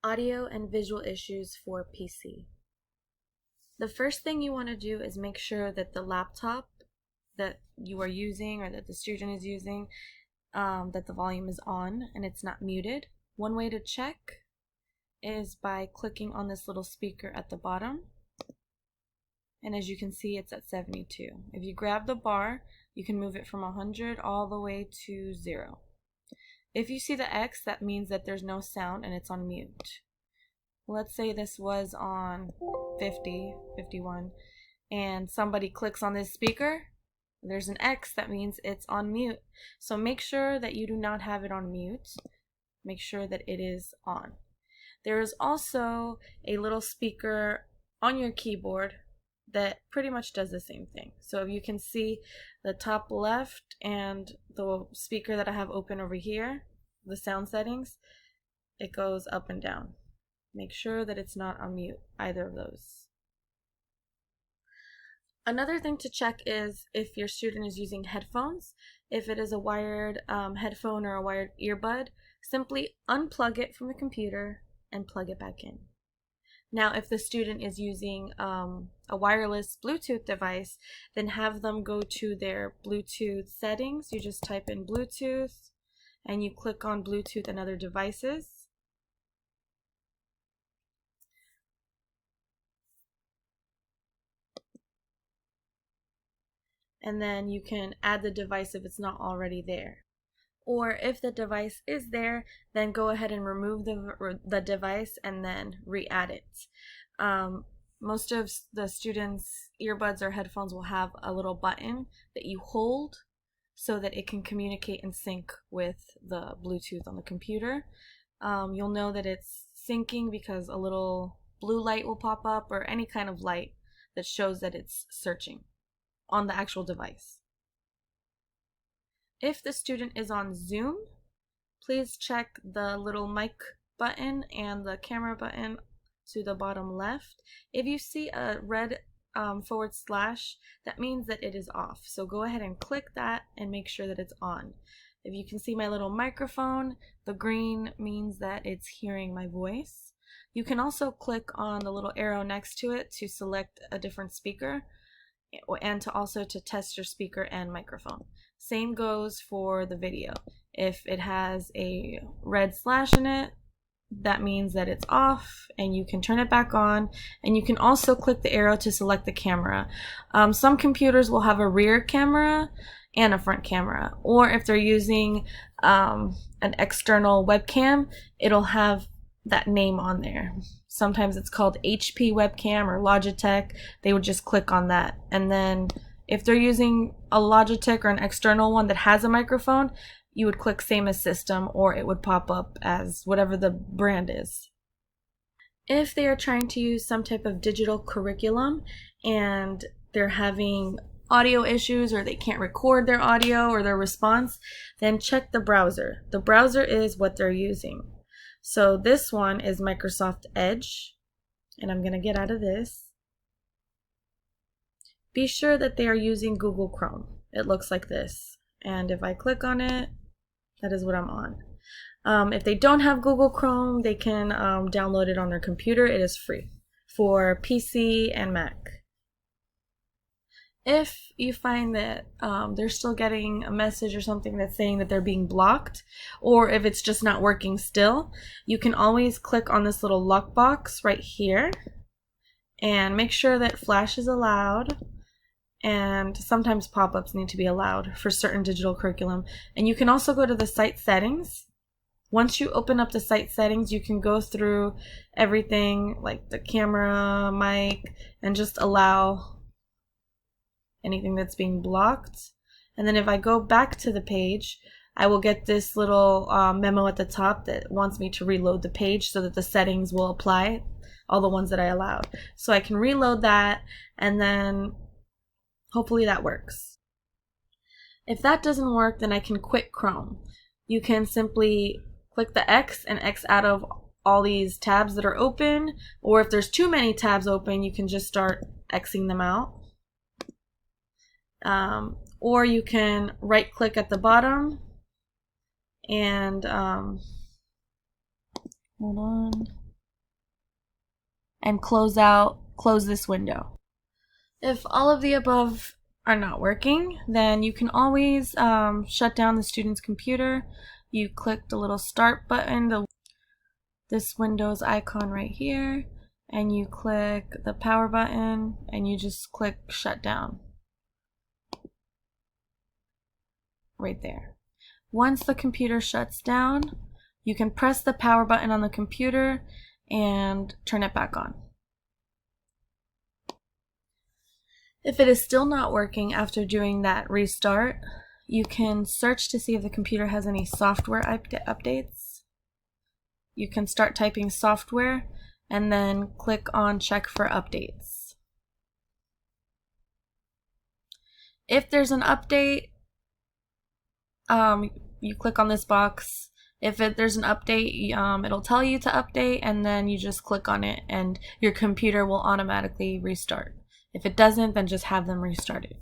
Audio and visual issues for PC. The first thing you want to do is make sure that the laptop that you are using or that the student is using, that the volume is on and it's not muted. One way to check is by clicking on this little speaker at the bottom. And as you can see, it's at 72. If you grab the bar, you can move it from 100 all the way to 0. If you see the X, that means that there's no sound and it's on mute. Let's say this was on 50, 51, and somebody clicks on this speaker, there's an X, that means it's on mute. So make sure that you do not have it on mute. Make sure that it is on. There is also a little speaker on your keyboard that pretty much does the same thing. So if you can see the top left and the speaker that I have open over here, the sound settings, it goes up and down. Make sure that it's not on mute, either of those. Another thing to check is if your student is using headphones. If it is a wired headphone or a wired earbud, simply unplug it from the computer and plug it back in. Now, if the student is using a wireless Bluetooth device, then have them go to their Bluetooth settings. You just type in Bluetooth and you click on Bluetooth and other devices. And then you can add the device if it's not already there. Or if the device is there, then go ahead and remove the device and then re-add it. Most of the students' earbuds or headphones will have a little button that you hold so that it can communicate and sync with the Bluetooth on the computer. You'll know that it's syncing because a little blue light will pop up, or any kind of light that shows that it's searching on the actual device. If the student is on Zoom, please check the little mic button and the camera button to the bottom left. If you see a red / that means that it is off. So go ahead and click that and make sure that it's on. If you can see my little microphone, the green means that it's hearing my voice. You can also click on the little arrow next to it to select a different speaker, and to test your speaker and microphone. Same goes for the video. If it has a red slash in it, that means that it's off and you can turn it back on. And you can also click the arrow to select the camera. Some computers will have a rear camera and a front camera, or if they're using an external webcam, it'll have that name on there. Sometimes it's called HP webcam or Logitech. They would just click on that. And then if they're using a Logitech or an external one that has a microphone, you would click same as system, or it would pop up as whatever the brand is. If they are trying to use some type of digital curriculum and they're having audio issues, or they can't record their audio or their response, then check the browser. The browser is what they're using. So this one is Microsoft Edge, and I'm going to get out of this. Be sure that they are using Google Chrome. It looks like this. And if I click on it, that is what I'm on. If they don't have Google Chrome, they can download it on their computer. It is free for PC and Mac. If you find that they're still getting a message or something that's saying that they're being blocked, or if it's just not working still, you can always click on this little lock box right here and make sure that flash is allowed, and sometimes pop-ups need to be allowed for certain digital curriculum. And you can also go to the site settings. Once you open up the site settings, you can go through everything like the camera, mic, and just allow anything that's being blocked. And then if I go back to the page, I will get this little memo at the top that wants me to reload the page so that the settings will apply, all the ones that I allowed. So I can reload that, and then hopefully that works. If that doesn't work, then I can quit Chrome. You can simply click the X and X out of all these tabs that are open, or if there's too many tabs open, you can just start Xing them out. Or you can right click at the bottom and hold on. and close this window. If all of the above are not working, then you can always shut down the student's computer. You click the little start button, this Windows icon right here, and you click the power button and you just click shut down right there. Once the computer shuts down, you can press the power button on the computer and turn it back on. If it is still not working after doing that restart, you can search to see if the computer has any software updates. You can start typing software and then click on check for updates. If there's an update, you click on this box. If there's an update, it'll tell you to update, and then you just click on it and your computer will automatically restart. If it doesn't, then just have them restart it.